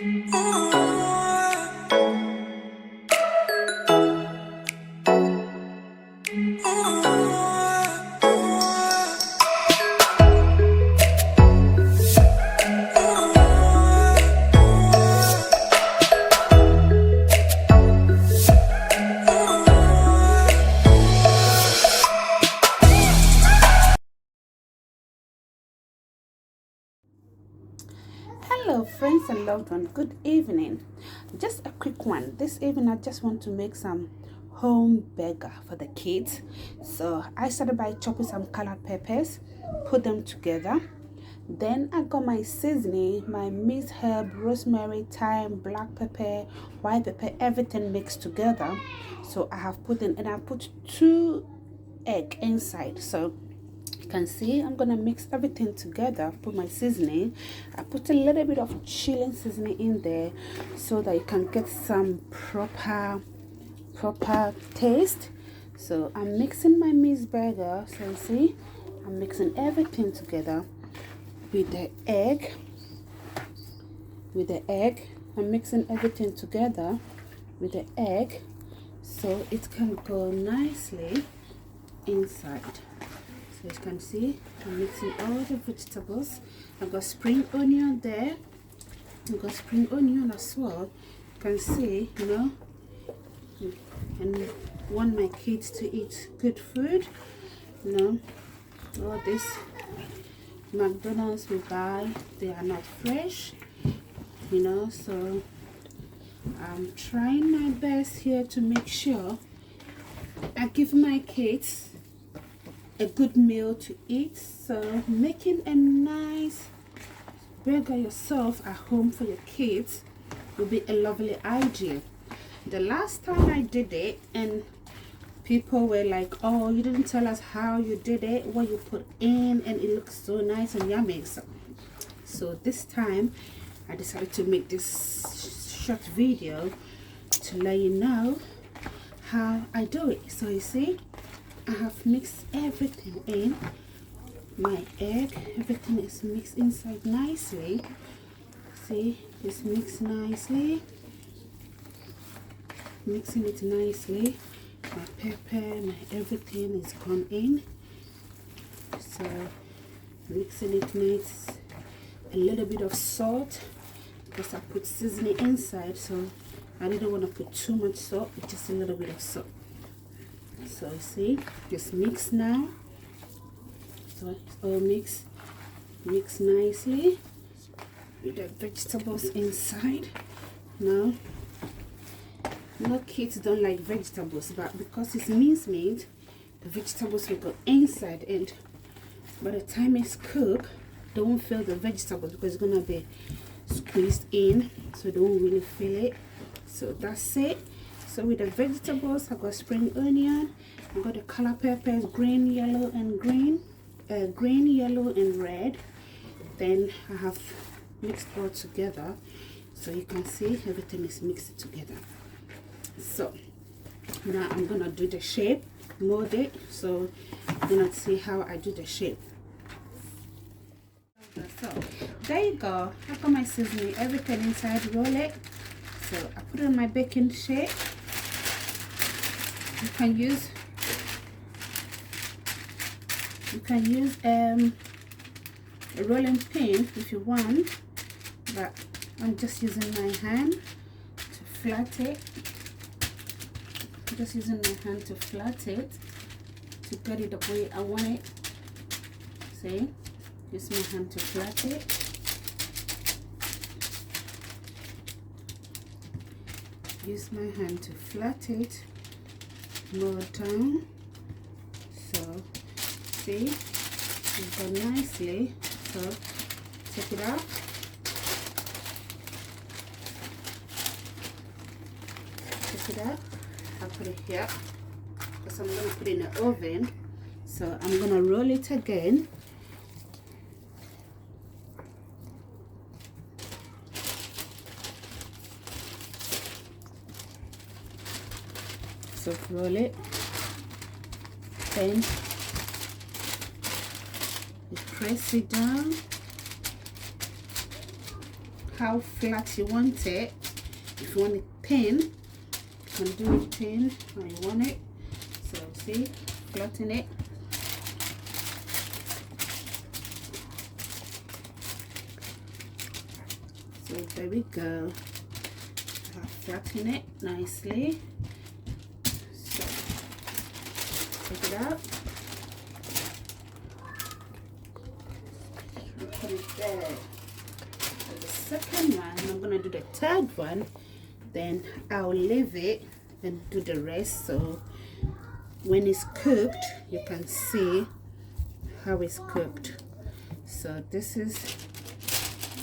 Hello friends and loved ones, good evening. Just a quick one. This evening I just want to make some home burger for the kids. So I started by chopping some colored peppers, put them together. Then I got my seasoning, my minced herb, rosemary, thyme, black pepper, white pepper, everything mixed together. So I have put in, and I put 2 eggs inside. So you can see I'm gonna mix everything together. Put my seasoning. I put a little bit of chili seasoning in there so that you can get some proper taste. So I'm mixing my mixed burger. So you see I'm mixing everything together with the egg. I'm mixing everything together with the egg so it can go nicely inside. So you can see I'm mixing all the vegetables. I've got spring onion there. I've got spring onion as well. You can see, you know, and want my kids to eat good food. You know, all this McDonald's we buy, they are not fresh. You know, so I'm trying my best here to make sure I give my kids a good meal to eat. So making a nice burger yourself at home for your kids will be a lovely idea. The last time I did it and people were like, oh, you didn't tell us how you did it, what you put in, and it looks so nice and yummy. So this time I decided to make this short video to let you know how I do it. So you see I have mixed everything in. My egg, everything is mixed inside nicely. See, it's mixed nicely. Mixing it nicely. My pepper, my everything is gone in. So mixing it nice. A little bit of salt because I put seasoning inside, so I didn't want to put too much salt, just a little bit of salt. So you see, just mix now. So it's all mixed nicely with the vegetables inside. Now, no kids don't like vegetables, but because it's minced meat, the vegetables will go inside, and by the time it's cooked, they won't feel the vegetables because it's gonna be squeezed in, so they won't really feel it. So that's it. So with the vegetables, I got spring onion, I got the color peppers, green, yellow, and green, yellow, and red. Then I have mixed all together, so you can see everything is mixed together. So now I'm gonna do the shape, mold it. So you're gonna see how I do the shape. So there you go. I got my seasoning, everything inside, roll it. So I put it in my baking shape. You can use a rolling pin if you want, but I'm just using my hand to flat it. Just using my hand to flat it to get it the way I want it. See, use my hand to flat it. Use my hand to flat it. Mold down. So see, it's done nicely. So take it out. Take it out. I'll put it here because I'm going to put it in the oven. So I'm going to roll it again. So roll it, then you press it down how flat you want it. If you want it thin, you can do it thin how you want it. So see, flatten it. So there we go. Flatten it nicely. So take it out. And put it there. For the second one, I'm gonna do the third one. Then I'll leave it and do the rest. So when it's cooked, you can see how it's cooked. So this is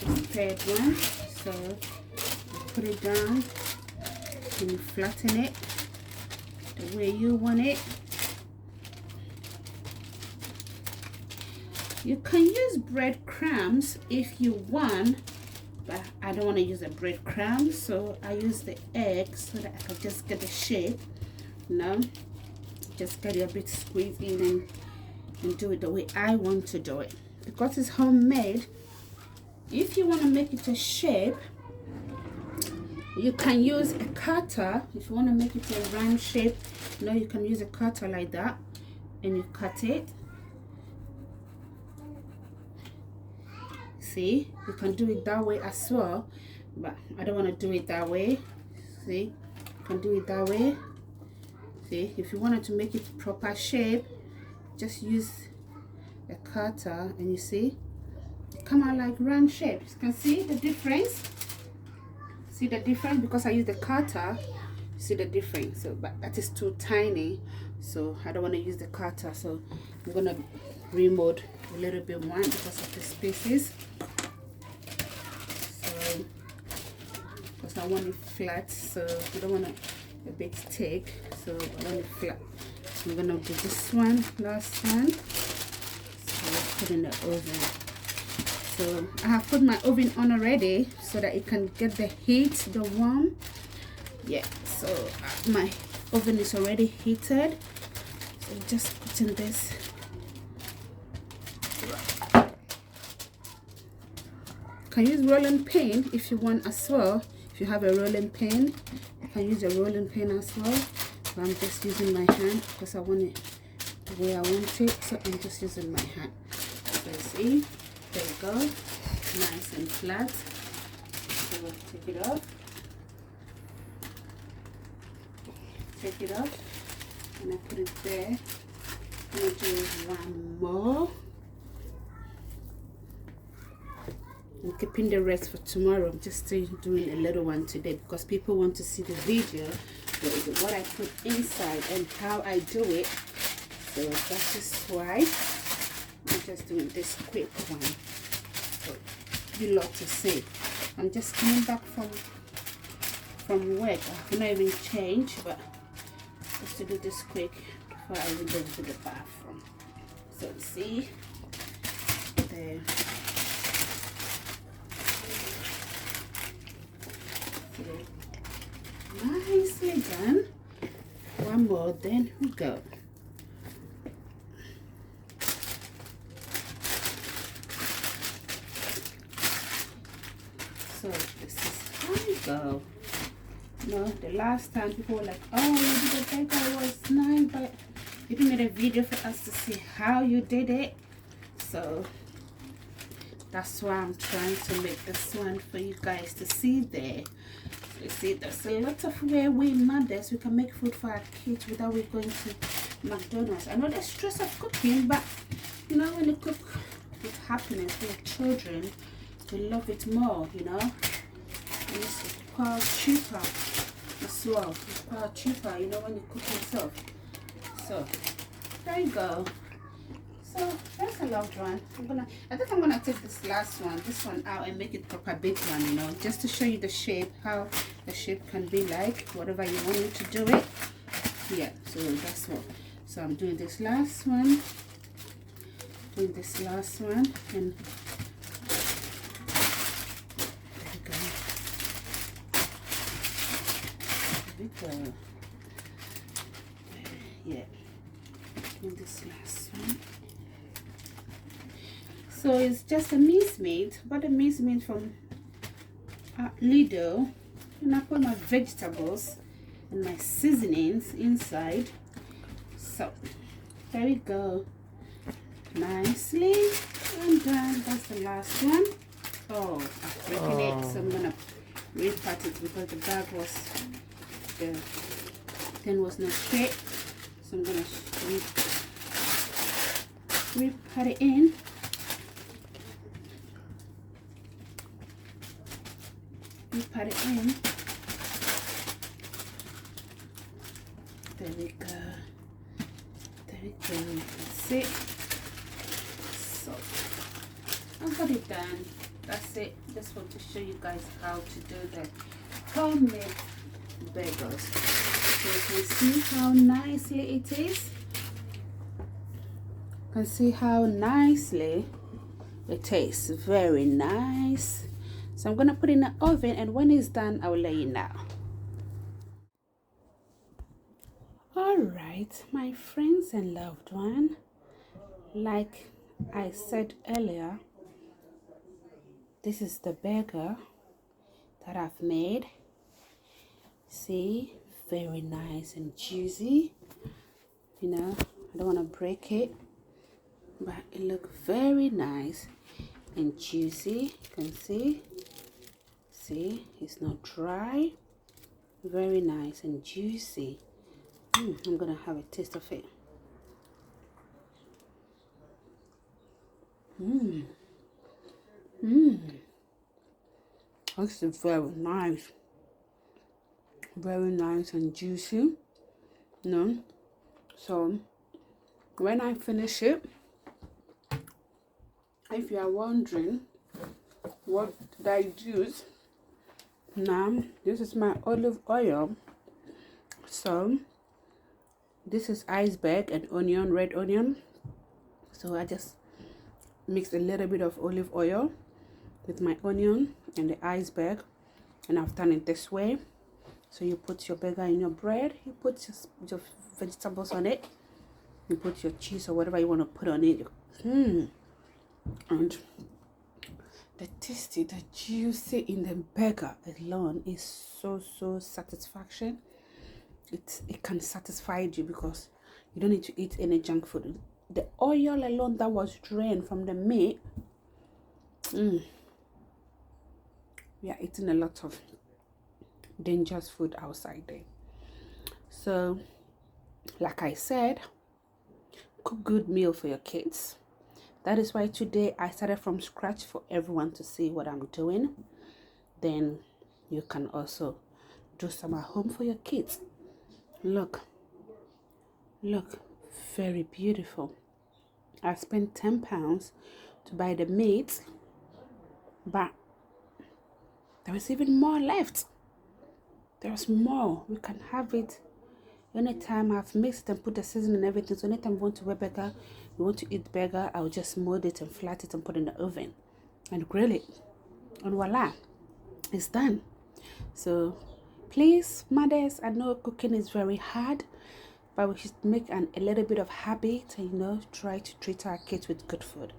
the third one. So you put it down and you flatten it the way you want it. You can use breadcrumbs if you want, but I don't want to use a breadcrumb, so I use the egg so that I can just get the shape. You know, just get it a bit squeezed in and do it the way I want to do it. Because it's homemade, if you want to make it a shape, you can use a cutter. If you want to make it a round shape, you know, you can use a cutter like that and you cut it. See, you can do it that way as well, but I don't want to do it that way. See, you can do it that way. See, if you wanted to make it proper shape, just use a cutter and you see, come out like round shapes. You can see the difference. See the difference because I use the cutter. See the difference. So, but that is too tiny, so I don't want to use the cutter. So I'm gonna remold a little bit more because of the spaces. So because I want it flat, so I don't want it a bit thick. So I want it flat. So I'm gonna do this one, last one. So put in the oven. So I have put my oven on already so that it can get the heat, the warm. Yeah, so my oven is already heated. So just put in this. You can use rolling pin if you want as well. If you have a rolling pin, you can use a rolling pin as well. But I'm just using my hand because I want it the way I want it. So I'm just using my hand. So see. There you go, nice and flat. So we'll take it off. Take it off, and I put it there. I'm gonna do one more. I'm keeping the rest for tomorrow. I'm just doing a little one today because people want to see the video, what I put inside and how I do it. So that's just why I'm just doing this quick one. So you lot to see. I'm just coming back from work. I not even change, but just to do this quick before I even go to the bathroom. So see there. So, nicely done. One more, then we go. So this is how we go. You know, the last time people were like, oh, you did the baker was nice, but you didn't make a video for us to see how you did it. So that's why I'm trying to make this one for you guys to see there. So you see, there's a lot of way we mothers we can make food for our kids without we going to McDonald's. I know the stress of cooking, but you know, when you cook with happiness for your children, they love it more, you know. And it's quite cheaper as well. It's quite cheaper, you know, when you cook yourself. So there you go. So that's a loved one. I think I'm gonna take this last one, this one out and make it proper big one, you know, just to show you the shape, how the shape can be like, whatever you want it to do it. Yeah, so that's what. So I'm doing this last one, and there we go. Yeah, and this last one. So it's just a mincemeat, but a mincemeat from at Lidl, and I put my vegetables and my seasonings inside. So there we go, nicely and done. That's the last one. Oh, I've broken it, so I'm gonna repat it because the bag was, the thing was not straight, so I'm gonna repat it in. Repat it in. There we go. There we go. That's it. So I've got it done. That's it. Just want to show you guys how to do the homemade bagels. So you can see how nicely it is. You can see how nicely it tastes. Very nice. So I'm gonna put it in the oven, and when it's done, I will let you know. All right, my friends and loved one, like I said earlier, this is the burger that I've made. See, very nice and juicy. You know, I don't want to break it, but it looks very nice and juicy. You can see it's not dry. Very nice and juicy. I'm gonna have a taste of it. This is very nice. Very nice and juicy. So when I finish it, if you are wondering what did I use, now this is my olive oil. So this is iceberg and onion, red onion. So I just mix a little bit of olive oil with my onion and the iceberg, and I've done it this way. So you put your burger in your bread, you put your vegetables on it, you put your cheese or whatever you want to put on it. And the tasty, the juicy in the burger alone is so satisfaction. It can satisfy you because you don't need to eat any junk food. The oil alone that was drained from the meat, we are eating a lot of dangerous food outside there. So like I said, cook good meal for your kids. That is why today I started from scratch for everyone to see what I'm doing. Then you can also do some at home for your kids. Look, very beautiful. I spent £10 to buy the meat, but there is even more left. There's more. We can have it anytime. I've mixed and put the seasoning and everything. So anytime we want to wear burger, we want to eat burger, I'll just mold it and flat it and put it in the oven and grill it. And voila, it's done. So please, mothers, I know cooking is very hard, but we should make a little bit of habit and, try to treat our kids with good food.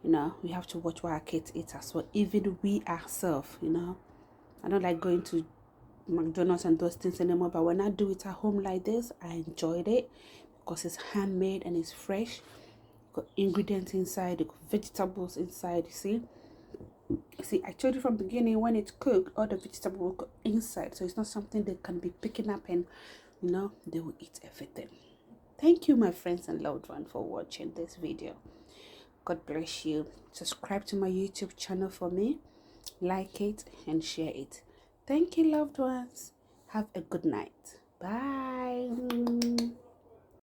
We have to watch what our kids eat as well. Even we ourselves, I don't like going to McDonald's and those things anymore, but when I do it at home like this, I enjoyed it because it's handmade and it's fresh. Got ingredients inside, you got vegetables inside. You see, I told you from the beginning, when it's cooked, all the vegetables will go inside, so it's not something they can be picking up and they will eat everything. Thank you, my friends and loved one, for watching this video. God bless you. Subscribe to my YouTube channel for me, like it and share it. Thank you, loved ones. Have a good night. Bye.